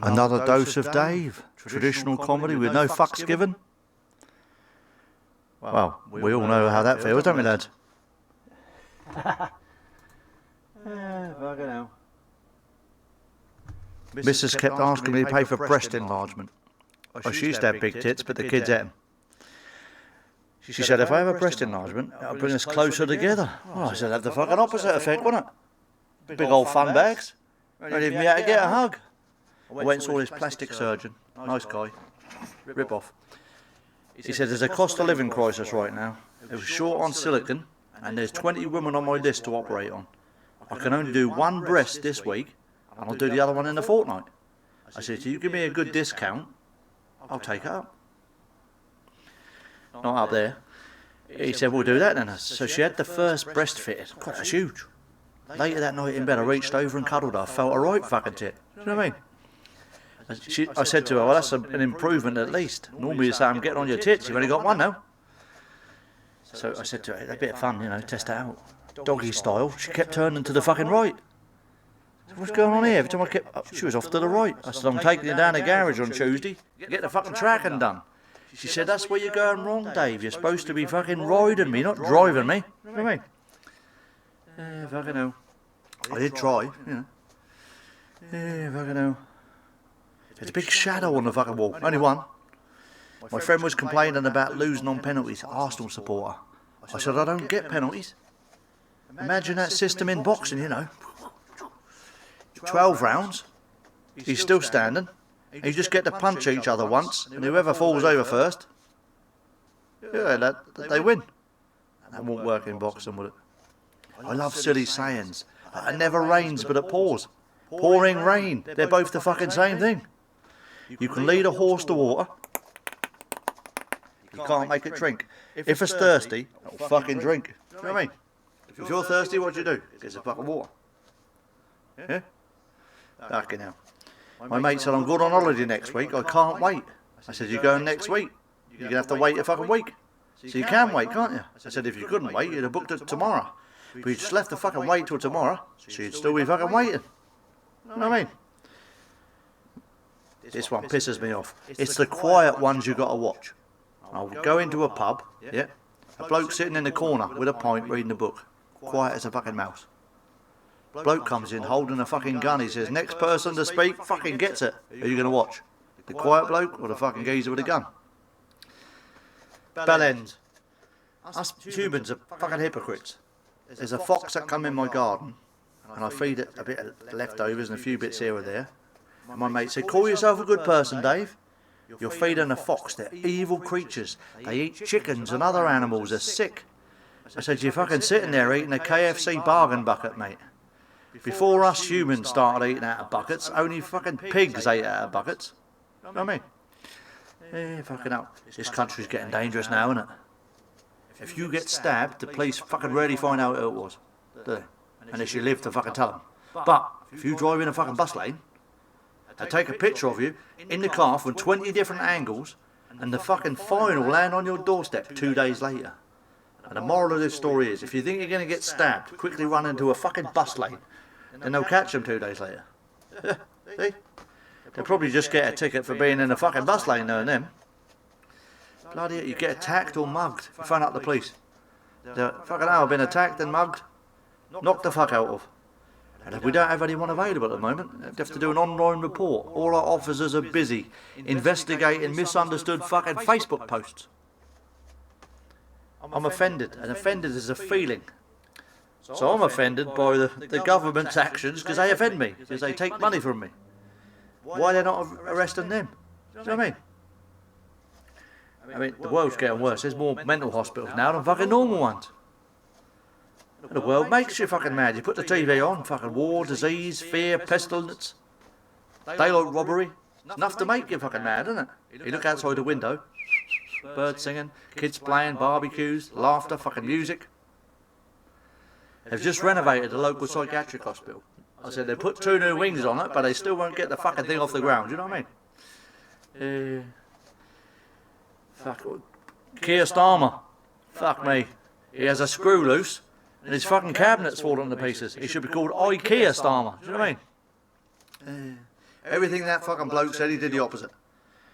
Another dose of Dave. Traditional comedy with no fucks given. Well, we all know how that feels, don't we, lads? Fucking hell. Mrs. kept asking me to pay for breast enlargement. She used to have big tits, but the kids had them. She said, if I have a breast enlargement, that'll bring us closer together. Well, I said, have the fucking opposite effect, wouldn't it? Big old fun bags. Ready for me to get a hug. I went and saw this plastic surgeon. Nice guy. Rip off. He said, there's a cost of living crisis right now. It was short on silicone, and there's 20 women on my list to operate on. I can only do one breast this week, and I'll do the other one in a fortnight. I said, if you give me a good discount, I'll take it up. Not up there. He said, we'll do that then. So she had the first breast fitted. God, that's huge. Later that night in bed, I reached over and cuddled her. I felt a right fucking tit. Do you know what I mean? I said to her, well, that's an improvement at least. Normally you say, I'm getting on your tits. You've only got one now. So I said to her, a bit of fun, you know, test it out. Doggy style. She kept turning to the fucking right. I said, what's going on here? Every time I kept up, she was off to the right. I said, I'm taking you down the garage on Tuesday. Get the fucking tracking done. She said, that's where you're going wrong, Dave. You're supposed to be fucking riding me, not driving me. You know what I mean? Yeah, fucking hell. I did try, you know. Yeah, fucking hell. There's a big shadow on the fucking wall. Only one. My friend was complaining about losing on penalties. Arsenal supporter. I said, I don't get penalties. Imagine that system in boxing, you know. 12 rounds. He's still standing. You just get to punch each other once, and whoever falls over first, yeah, they win. That won't work in boxing, would it? I love silly sayings. It never rains, but it pours. Pouring rain. They're both the fucking same thing. You can lead a horse to water. You can't make it drink. If it's thirsty, it'll fucking drink. You know what I mean? If you're thirsty, what do you do? Get some fucking water. Yeah? Fucking hell. My mate said, I'm going on holiday next week. I can't wait. I said, you're going next week? You're going to have to wait a fucking week. So you can wait, can't you? I said, if you couldn't wait, you'd have booked it tomorrow. But you just left the fucking wait till tomorrow, so you'd still be fucking waiting. You know what I mean? This one pisses me off. It's the quiet ones you got to watch. I'll go into a pub, yeah, a bloke sitting in the corner with a pint reading a book, quiet as a fucking mouse. Bloke comes in holding a fucking gun. He says, next person to speak fucking gets it. Who are you going to watch? The quiet bloke or the fucking geezer with a gun? Bell end. Us humans are fucking hypocrites. There's a fox that come in my garden, and I feed it a bit of leftovers and a few bits here or there. And my mate said, call yourself a good person, Dave. You're feeding a fox. They're evil creatures. They eat chickens and other animals. They're sick. I said, you're fucking sitting there eating a KFC bargain bucket, mate. Before us humans started eating out of buckets, only fucking pigs ate out of buckets. You know what I mean? Yeah, fucking hell. This country's getting dangerous now, isn't it? If you get stabbed, the police fucking rarely find out who it was, do they? Unless you live to fucking tell them. But if you drive in a fucking bus lane, they take a picture of you in the car from 20 different angles, and the fucking fine will land on your doorstep 2 days later. And the moral of this story is, if you think you're going to get stabbed, quickly run into a fucking bus lane, then they'll catch them 2 days later. See? They'll probably just get a ticket for being in a fucking bus lane, knowing them. Bloody hell, you get attacked or mugged. You phone up the police. They're fucking hell, I've been attacked and mugged. Knocked the fuck out of. And if we don't have anyone available at the moment, we have to do an online report. All our officers are busy investigating misunderstood fucking Facebook posts. I'm offended, and offended is a feeling. So I'm offended by the government's actions because they offend me, because they take money from me. Why are they not arresting them? Do you know what I mean? I mean, the world's getting worse. There's more mental hospitals now than fucking normal ones. And the world makes you fucking mad. You put the TV on, fucking war, disease, fear, pestilence, daylight robbery. It's enough to make you fucking mad, isn't it? You look outside the window, birds singing, kids playing, barbecues, laughter, fucking music. They've just renovated the local psychiatric hospital. I said they put 2 new wings on it, but they still won't get the fucking thing off the ground. Do you know what I mean? Fuck. Keir Starmer. Fuck me. He has a screw loose, and his fucking cabinet's fallen to pieces. He should be called Keir Starmer. Do you know what I mean? Everything that fucking bloke said, he did the opposite.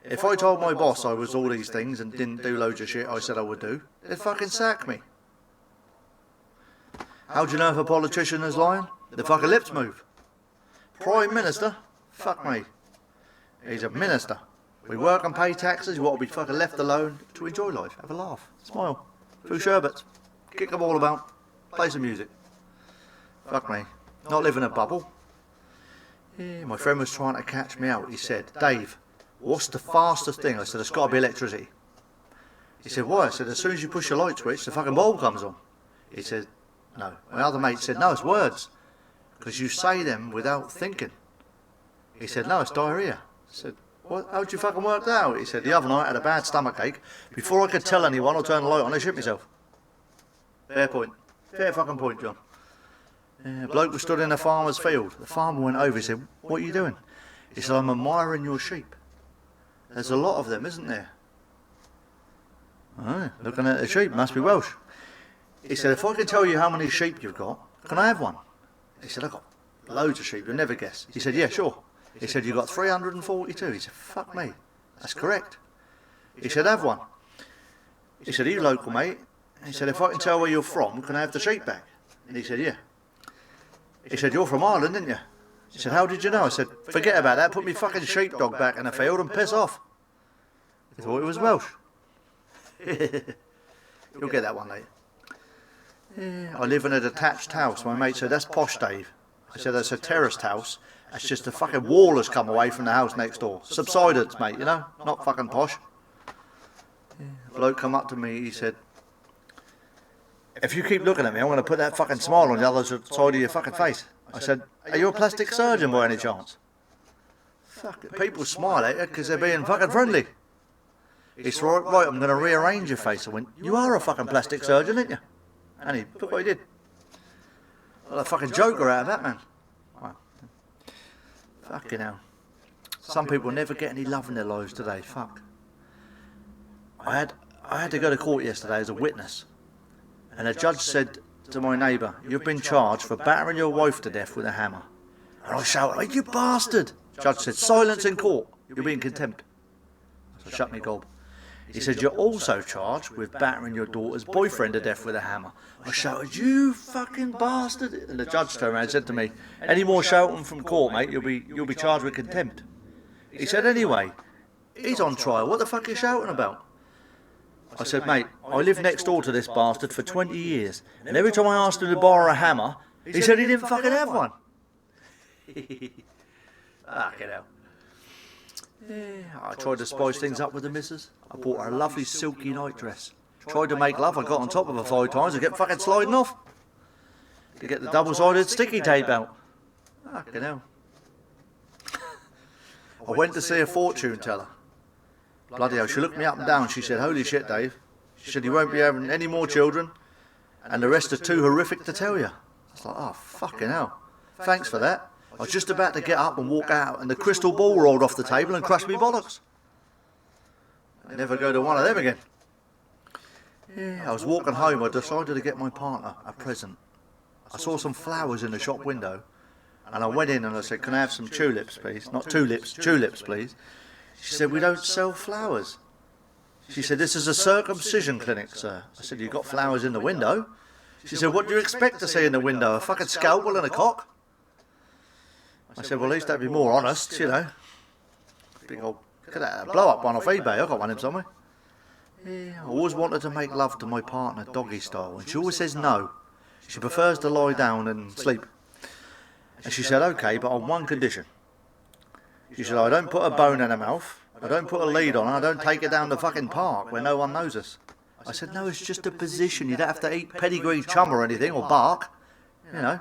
If I told my boss I was all these things and didn't do loads of shit I said I would do, they'd fucking sack me. How do you know if a politician is lying? The fucking lips move. Prime Minister? Fuck me. He's a minister. We work and pay taxes, you ought to be fucking left alone to enjoy life, have a laugh, smile, few sherbets, kick the ball about, play some music. Fuck me. Not live in a bubble. Yeah, my friend was trying to catch me out. He said, Dave, what's the fastest thing? I said, it's got to be electricity. He said, why? I said, as soon as you push the light switch, the fucking bulb comes on. He said, no. My other mate said, no, it's words. Because you say them without thinking. He said, no, it's diarrhea. I said, what? How'd you fucking work that out? He said, the other night I had a bad stomach ache. Before I could tell anyone or turn the light on, I shit myself. Fair point. Fair fucking point, John. Yeah, a bloke was stood in a farmer's field. The farmer went over, he said, what are you doing? He said, I'm admiring your sheep. There's a lot of them, isn't there? Oh, looking at the sheep, must be Welsh. He said, if I can tell you how many sheep you've got, can I have one? He said, I've got loads of sheep, you'll never guess. He said, yeah, sure. He said, you've got 342. He said, fuck me, that's correct. He said, have one. He said, are you local, mate? He said, if I can tell where you're from, can I have the sheep back? And he said, yeah. He said, you're from Ireland, didn't you? He said, how did you know? I said, forget about that, put me fucking sheepdog back in the field and piss off. He thought it was Welsh. You'll get that one later. Yeah, I live in a detached house. My mate said, that's posh, Dave. I said, that's a terraced house. That's just a fucking wall has come away from the house next door. Subsidence, mate, you know? Not fucking posh. Yeah. A bloke come up to me, he said, if you keep looking at me, I'm going to put that fucking smile on the other side of your fucking face. I said, are you a plastic surgeon by any chance? Fuck it. People smile at you because they're being fucking friendly. It's right, I'm going to rearrange your face. I went, you are a fucking plastic surgeon, aren't you? And he, look what he did. Well, a fucking joker out of that, man. Wow. Fucking hell. Some people never get any love in their lives today. Fuck. I had to go to court yesterday as a witness. And a judge said to my neighbour, you've been charged for battering your wife to death with a hammer. And I shouted, hey, you bastard! Judge said, silence in court. You'll be in contempt. So shut me gob. He said, you're also charged with battering your daughter's boyfriend to death with a hammer. I shouted, you fucking bastard! And the judge turned around and said to me, any more shouting from court, mate, you'll be charged with contempt. He said, anyway, he's on trial. What the fuck are you shouting about? I said, mate, I lived next door to this bastard for 20 years, and every time I asked him to borrow a hammer, he said he didn't fucking have one. Fucking hell. Yeah, I tried to spice things up with the missus. I bought her a lovely silky nightdress. Tried to make love, I got on top of her 5 times, I kept fucking sliding off. To get the double-sided sticky tape out. Fucking hell. I went to see a fortune teller. Bloody hell, she looked me up and down, she said, holy shit, Dave. She said, you won't be having any more children, and the rest are too horrific to tell you. I was like, oh, fucking hell. Thanks for that. I was just about to get up and walk out, and the crystal ball rolled off the table and crushed me bollocks. I never go to one of them again. Yeah, I was walking home, I decided to get my partner a present. I saw some flowers in the shop window, and I went in and I said, can I have some tulips, please? Not tulips, tulips, please. She said, we don't sell flowers. She said, this is a circumcision clinic, sir. I said, you've got flowers in the window? She said, what do you expect to see in the window? A fucking scalpel and a cock? I said, well, at least that'd be more honest, you know. Big old, look at that, a blow-up one off eBay. I got one of them somewhere. Yeah, I always wanted to make love to my partner doggy style, and she always says no. She prefers to lie down and sleep. And she said, okay, but on one condition. She said, I don't put a bone in her mouth, I don't put a lead on her, I don't take her down the fucking park where no one knows us. I said, no, it's just a position, you don't have to eat pedigree chum or anything, or bark, you know.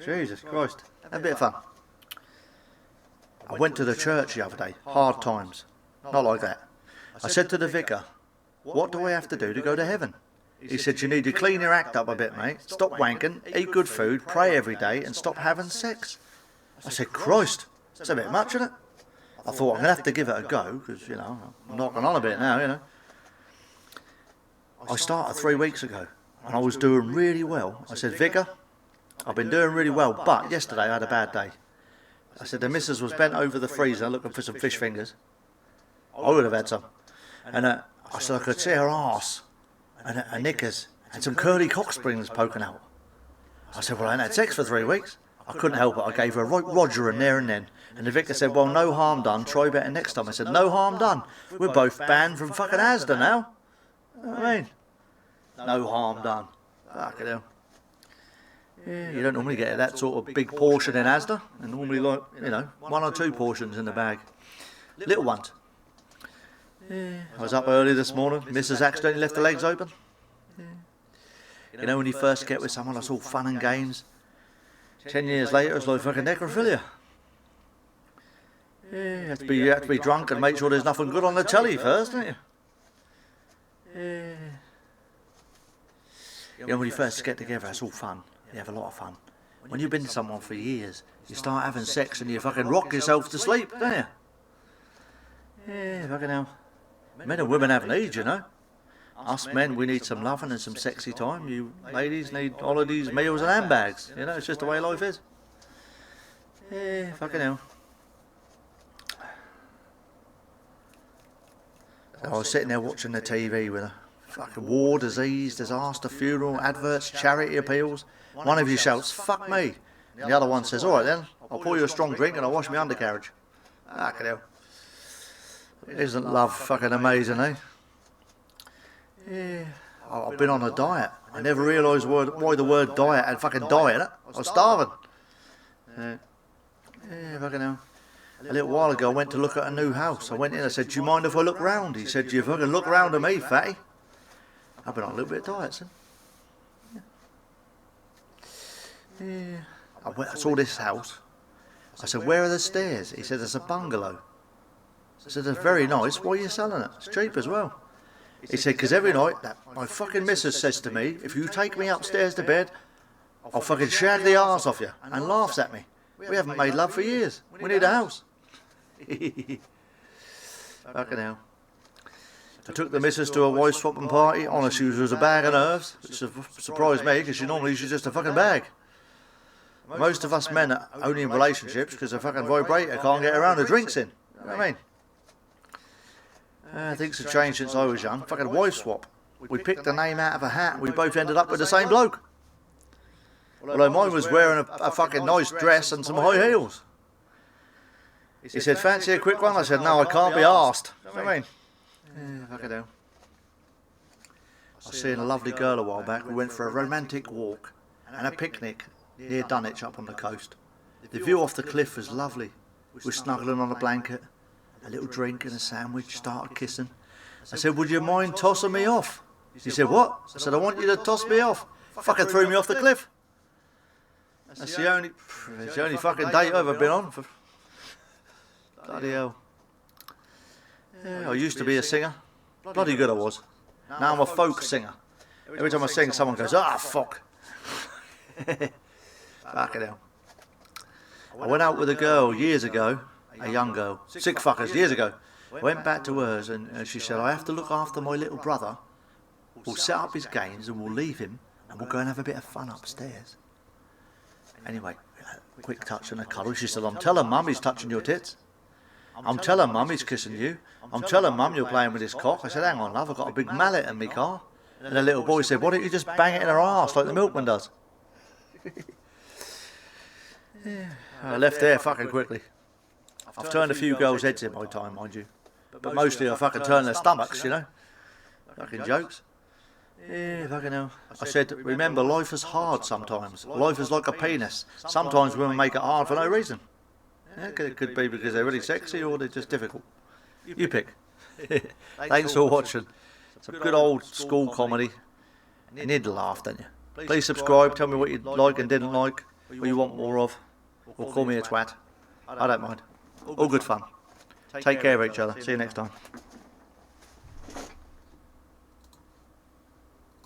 Jesus Christ, a bit of fun. I went to the church the other day, hard times, not like that. I said to the vicar, what do I have to do to go to heaven? He said, you need to clean your act up a bit, mate, stop wanking, eat good food, pray every day, and stop having sex. I said, Christ. It's a bit much, isn't it? I thought, I'm going to have to give it a go, because, you know, I'm knocking on a bit now, you know. I started 3 weeks ago, and I was doing really well. I said, Vicar, I've been doing really well, but yesterday I had a bad day. I said, the missus was bent over the freezer looking for some fish fingers. I would have had some. And I said I could see her arse and her knickers and some curly cock springs poking out. I said, well, I ain't had sex for 3 weeks. I couldn't help it. I gave her a right Roger in there and then. And the vicar said, well, no harm done. Try better next time. I said, no harm done. We're both banned from fucking Asda now. You know what I mean? No harm done. Fucking hell. Yeah, you don't normally get that sort of big portion in Asda. And normally, like, you know, 1 or 2 portions in the bag. Little ones. Yeah. I was up early this morning. Mrs. accidentally left the legs open. Yeah. You know, when you first get with someone, that's all fun and games. 10 years later, it's like fucking necrophilia. Yeah, you have to be drunk and make sure there's nothing good on the telly first, don't you? Yeah. You know, when you first get together, it's all fun. You have a lot of fun. When you've been with someone for years, you start having sex and you fucking rock yourself to sleep, don't you? Yeah, fucking hell. Men and women have needs, you know. Us men, we need some loving and some sexy time. You ladies need holidays, meals and handbags. You know, it's just the way life is. Yeah, fucking hell. I was sitting there watching the TV with a fucking war, disease, disaster, funeral, adverts, charity appeals. One of you shouts, fuck me. And the other one says, alright then, I'll pour you a strong drink and I'll wash my undercarriage. Fucking hell. Isn't love fucking amazing, eh? Yeah. I've been on a diet. I never realised why the word diet had fucking diet in it. I was starving. Yeah, fucking hell. A little while ago I went to look at a new house. I went in and said, do you mind if I look round? He said, do you fucking look round at me, fatty? I've been on a little bit of diet, son. Yeah. I saw this house. I said, where are the stairs? He said, it's a bungalow. I said, it's very nice. Why are you selling it? It's cheap as well. He said, because every night my fucking missus says to me, if you take me upstairs to bed, I'll fucking shag the arse off you, and laughs at me. We haven't made love for years. We need a house. Fucking hell. I took the missus to a wife swapping party. Honestly, she was a bag of nerves. It surprised me, because she's just a fucking bag. Most of us men are only in relationships because a fucking vibrator can't get around the drinks in. You know what I mean? Things have changed since I was young. Fucking wife swap. We picked the name out of a hat. We both ended up with the same bloke. Although mine was wearing a fucking nice dress and some high heels. He said, fancy a quick one? I said, no, I can't be arsed. You know what I mean? Yeah, fucking hell. I was seeing a lovely girl a while back. We went for a romantic walk and a picnic near Dunwich up on the coast. The view off the cliff was lovely. We were snuggling on a blanket, a little drink and a sandwich, started kissing. I said, would you mind tossing me off? He said, what? I said, I want you to toss me off. Fucking threw me off the cliff. That's the only fucking date I've ever been on. Bloody hell. Yeah, I used to be a singer. Bloody good I was. Now I'm a folk singer. Every time I sing, someone goes, ah, fuck. Fucking hell. I went out with a girl years ago, a young girl, sick fuckers, years ago. Went back to hers and she said, I have to look after my little brother. We'll set up his games and we'll leave him and we'll go and have a bit of fun upstairs. Anyway, quick touch and a cuddle. She said, I'm telling Mum he's touching your tits. I'm telling Mum he's kissing you. I'm telling Mum you're playing with his cock. I said, hang on, love, I've got a big mallet in my car. And the little boy said, why don't you just bang it in her arse like the milkman does? Yeah. I left there fucking quickly. I've turned a few girls' heads in my time, mind you. But mostly I fucking turn their stomachs, you know. Fucking jokes. Yeah, fucking hell. I said, remember, life is hard sometimes. Life is like a penis. Sometimes women make it hard for no reason. Yeah, it could be because they're really sexy or they're just difficult. You pick. Thanks for watching. It's a good old school comedy. You need to laugh, don't you? Please subscribe, tell me what you like and didn't like, what you want more of, or call me a twat. I don't mind. All good fun. Take care of each other. See you next time.